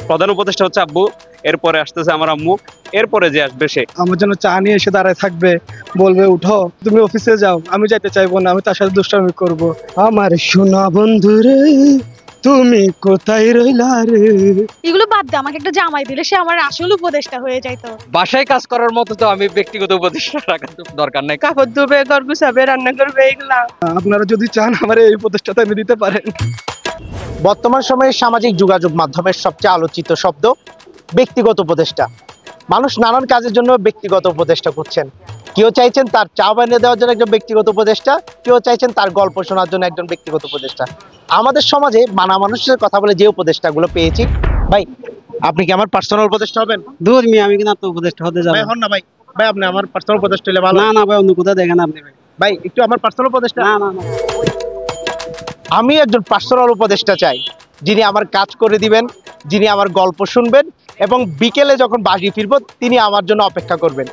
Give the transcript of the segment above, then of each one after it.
প্রধান উপদেষ্টা হচ্ছে আব্বু, এরপরে আসতেছে আমার আম্মু, এরপরে যে আসবে সে। আমার জন্য চা নিয়ে এসে দাঁড়ায় থাকবে, বলবে উঠো তুমি অফিসে যাও, আমি যাইতে চাইবো না, আমি তার সাথে দুষ্টামি করব। আমার সোনা বন্ধু রে, তুমি কোথায় রইলা রে। এগুলো বাদ দে, আমাকে একটা জামাই দিলে সে আমার আসল উপদেষ্টা হয়ে যাইতো। বাসায় কাজ করার মতো তো আমি ব্যক্তিগত উপদেষ্টা রাখার তো দরকার নাই। কাপড় ধুবে, ঘর গুছাবে, রান্না করবে, এগুলা। আপনারা যদি চান আমার এই উপদেষ্টাটা আমি দিতে পারেন। বর্তমান সময়ে সামাজিক যোগাযোগ মাধ্যমের সবচেয়ে আলোচিত শব্দ ব্যক্তিগত উপদেষ্টা। মানুষ নানান কাজের জন্য ব্যক্তিগত উপদেষ্টা করছেন। কেউ চাইছেন তার চা বানিয়ে দেওয়ার জন্য একজন ব্যক্তিগত উপদেষ্টা, কেউ চাইছেন তার গল্প শোনার জন্য একজন ব্যক্তিগত উপদেষ্টা। আমাদের সমাজে মানা মানুষের কথা বলে যে উপদেষ্টাগুলো পেয়েছি, ভাই আপনি কি আমার পার্সোনাল উপদেষ্টা হবেন? দূর মিয়া, আমি কিনা তো উপদেষ্টা হতে যাব। ভাই হন না ভাই, ভাই আপনি আমার পার্সোনাল উপদেষ্টা হলে ভালো। না না ভাই, অন্য কোথাও দেখেন আপনি ভাই। ভাই একটু আমার পার্সোনাল উপদেষ্টা। না না না, আমি একজন পার্সোনাল উপদেষ্টা চাই, যিনি আমার কাজ করে দিবেন, যিনি আমার গল্প শুনবেন এবং বিকেলে যখন বাড়ি ফিরবো তিনি আমার জন্য অপেক্ষা করবেন।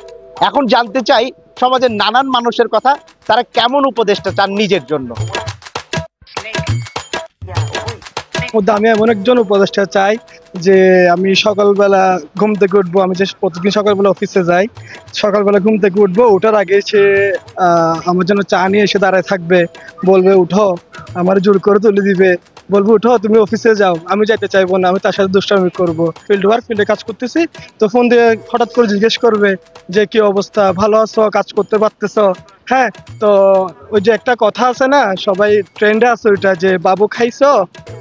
এখন জানতে চাই সমাজের নানান মানুষের কথা, তারা কেমন উপদেষ্টা চান নিজের জন্য। আমি এমন একজন উপদেষ্টা চাই যে আমি সকালবেলা ঘুম থেকে উঠবো, আমি যে প্রতিদিন সকালবেলা অফিসে যাই, সকালবেলা ঘুম থেকে উঠবো, ওঠার আগে সে আমার জন্য চা নিয়ে এসে দাঁড়ায় থাকবে, বলবে উঠো, আমার জোর করে তুলে দিবে, বলবো উঠো তুমি অফিসে যাও, আমি যাইতে চাইবো না, আমি তার সাথে দুষ্টামি করবো। ফিল্ডে কাজ করতেছি, তো ফোন দিয়ে হঠাৎ করে জিজ্ঞেস করবে যে কি অবস্থা, ভালো আছো, কাজ করতে পারতেছ? হ্যাঁ, তো ওই যে একটা কথা আছে না, সবাই ট্রেন্ডে আছে ওইটা, যে বাবু খাইছো,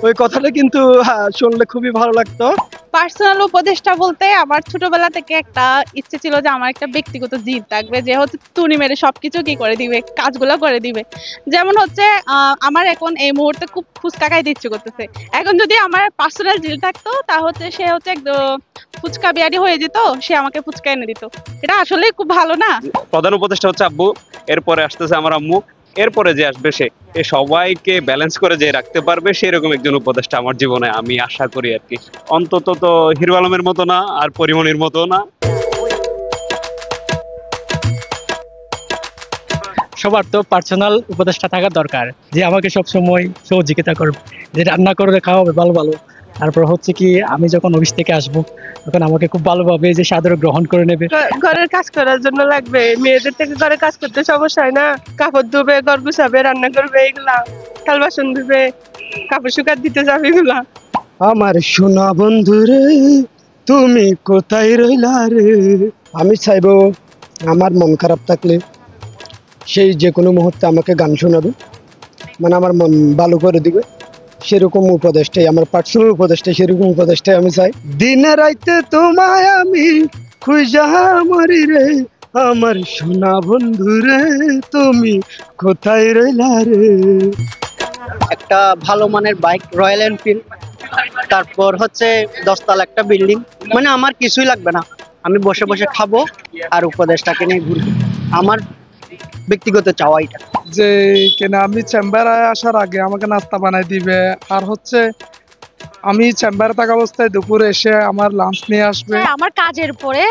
ওই কথাটা কিন্তু শুনলে খুবই ভালো লাগতো। পার্সোনাল উপদেষ্টা বলতে আমার ছোটবেলা থেকে একটা ইচ্ছে ছিল যে আমার একটা ব্যক্তিগত জিদ থাকবে, যে হচ্ছে তুনি মেরে সবকিছু কি করে দিবে, কাজগুলো করে দিবে। যেমন হচ্ছে আমার এখন এই মুহূর্তে খুব ফুচকা খাইতে ইচ্ছে করতেছে, এখন যদি আমার পার্সোনাল জিদ থাকতো তা হচ্ছে সে হচ্ছে একদম ফুচকা বিয়ারি হয়ে যেত, সে আমাকে ফুচকা এনে দিত। এটা আসলে খুব ভালো না? প্রধান উপদেষ্টা হচ্ছে আব্বু, এরপরে আসতেছে আমার আম্মু, এরপরে যে আসবে সে। এ সবাইকে ব্যালেন্স করে যে রাখতে পারবে সেরকম একজন উপদেষ্টা আমার জীবনে আমি আশা করি আর কি। অন্তত তো হিরো আলমের মতো না, আর পরিমণির মতো না। সবার তো পার্সোনাল উপদেষ্টা থাকা দরকার, যে আমাকে সবসময় সহযোগিতা করবে, যে রান্না করে খাওয়াবে ভালো ভালো। তারপর হচ্ছে কি, আমি যখন অফিস থেকে আসবো তখন আমাকে খুব ভালোভাবে যে সাদরে গ্রহণ করে নেবে। ঘরের কাজ করার জন্য লাগবে, মেয়েদের থেকে ঘরে কাজ করতে সমস্যা হয় না। কাপড় ধুবে, ঘর গুছাবে, রান্না করবে, এগুলা। থাল বাসন ধুবে, কাপড় শুকাত দিতে যাবে, এগুলা। আমার সোনা বন্ধু রে, তুমি কোথায় রইলা রে। আমি চাইবো আমার মন খারাপ থাকলে সেই যে কোনো মুহূর্তে আমাকে গান শোনাবে, মানে আমার মন ভালো করে দিবে, সেরকম উপদেশটাই আমার পার্সোনাল উপদেশটা, সেরকম উপদেশটাই আমি চাই। দিনে রাইতে তোমায় আমি খুঁজা মরি রে, আমার সোনা বন্ধু রে, তুমি কোথায় রইলা রে। একটা ভালো মানের বাইক, রয়্যাল এনফিল্ড, তারপর হচ্ছে 10 তলা একটা বিল্ডিং, মানে আমার কিছুই লাগবে না, আমি বসে বসে খাবো আর উপদেশটাকে নিয়ে ঘুরবো। আমার ব্যক্তিগত চাওয়া এটা। যে কেন আমি চেম্বারে আসার আগে আমাকে নাস্তা বানাই দিবে, আর হচ্ছে আমি চেম্বারে থাকা অবস্থায় দুপুরে এসে আমার লাঞ্চ নিয়ে আসবে। আমার কাজের পরে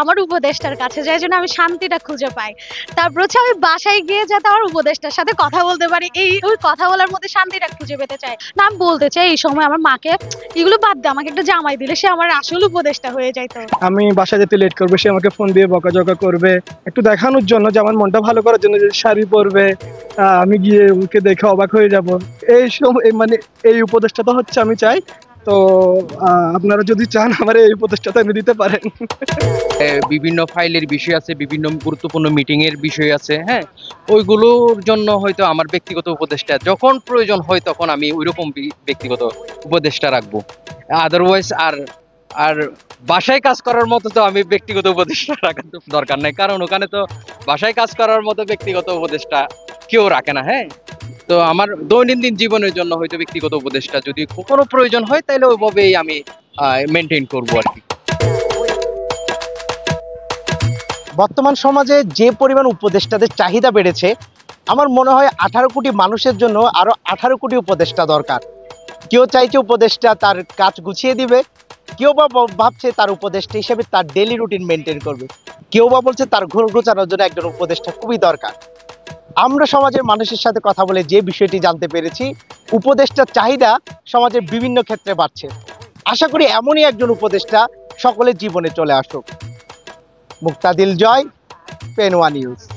আমার উপদেষ্টার কাছে যাই, জন্য আমি শান্তিটা খুঁজে পাই। তারপর হচ্ছে আমি বাসায় গিয়ে যাতে আমার উপদেষ্টার সাথে কথা বলতে পারি, ওই কথা বলার মধ্যে শান্তিটা খুঁজে পেতে চাই না। আমি বলতে চাই এই সময় আমার মাকে এগুলো বাদ দে, আমাকে একটা জামাই দিলে সে আমার আসল উপদেষ্টা হয়ে যাইতো। আমি বাসায় যেতে লেট করবে, সে আমাকে ফোন দিয়ে বকাঝকা করবে, একটু দেখানোর জন্য যে আমার মনটা ভালো করার জন্য, যে শাড়ি পরবে, আমি গিয়ে ওকে দেখে অবাক হয়ে যাব। এই সময় মানে এই উপদেশটা হচ্ছে আমি চাই। তো আপনারা যদি চান আমার এই উপদেশটা আমি দিতে পারেন। বিভিন্ন ফাইলের বিষয় আছে, বিভিন্ন গুরুত্বপূর্ণ মিটিং এর বিষয় আছে, হ্যাঁ, ওইগুলোর জন্য হয়তো আমার ব্যক্তিগত উপদেষ্টা যখন প্রয়োজন হয় তখন আমি ওইরকম ব্যক্তিগত উপদেষ্টা রাখবো। আদারওয়াইজ আর বাসায় কাজ করার মতো তো আমি ব্যক্তিগত উপদেষ্টা রাখার তো দরকার নাই, কারণ ওখানে তো বাসায় কাজ করার মতো ব্যক্তিগত উপদেষ্টা কেউ রাখে না। হ্যাঁ, তো আমার দৈনন্দিন জীবনের জন্য হয়তো ব্যক্তিগত উপদেষ্টা যদি কোনো প্রয়োজন হয় তাহলে ওইভাবেই আমি মেনটেন করবো আর কি। বর্তমান সমাজে যে পরিমাণ উপদেষ্টাদের চাহিদা বেড়েছে, আমার মনে হয় 18 কোটি মানুষের জন্য আরো 18 কোটি উপদেষ্টা দরকার। কেউ চাইছে উপদেষ্টা তার কাজ গুছিয়ে দিবে, কেউ বা ভাবছে তার উপদেষ্টা হিসেবে তার ডেইলি রুটিন মেনটেন করবে, কেউ বা বলছে তার ঘর গোছানোর জন্য একজন উপদেষ্টা খুবই দরকার। আমরা সমাজের মানুষের সাথে কথা বলে যে বিষয়টি জানতে পেরেছি, উপদেষ্টার চাহিদা সমাজের বিভিন্ন ক্ষেত্রে বাড়ছে। আশা করি এমনই একজন উপদেষ্টা সকলের জীবনে চলে আসুক। মুক্তাদিল জয়, পেন ওয়ান নিউজ।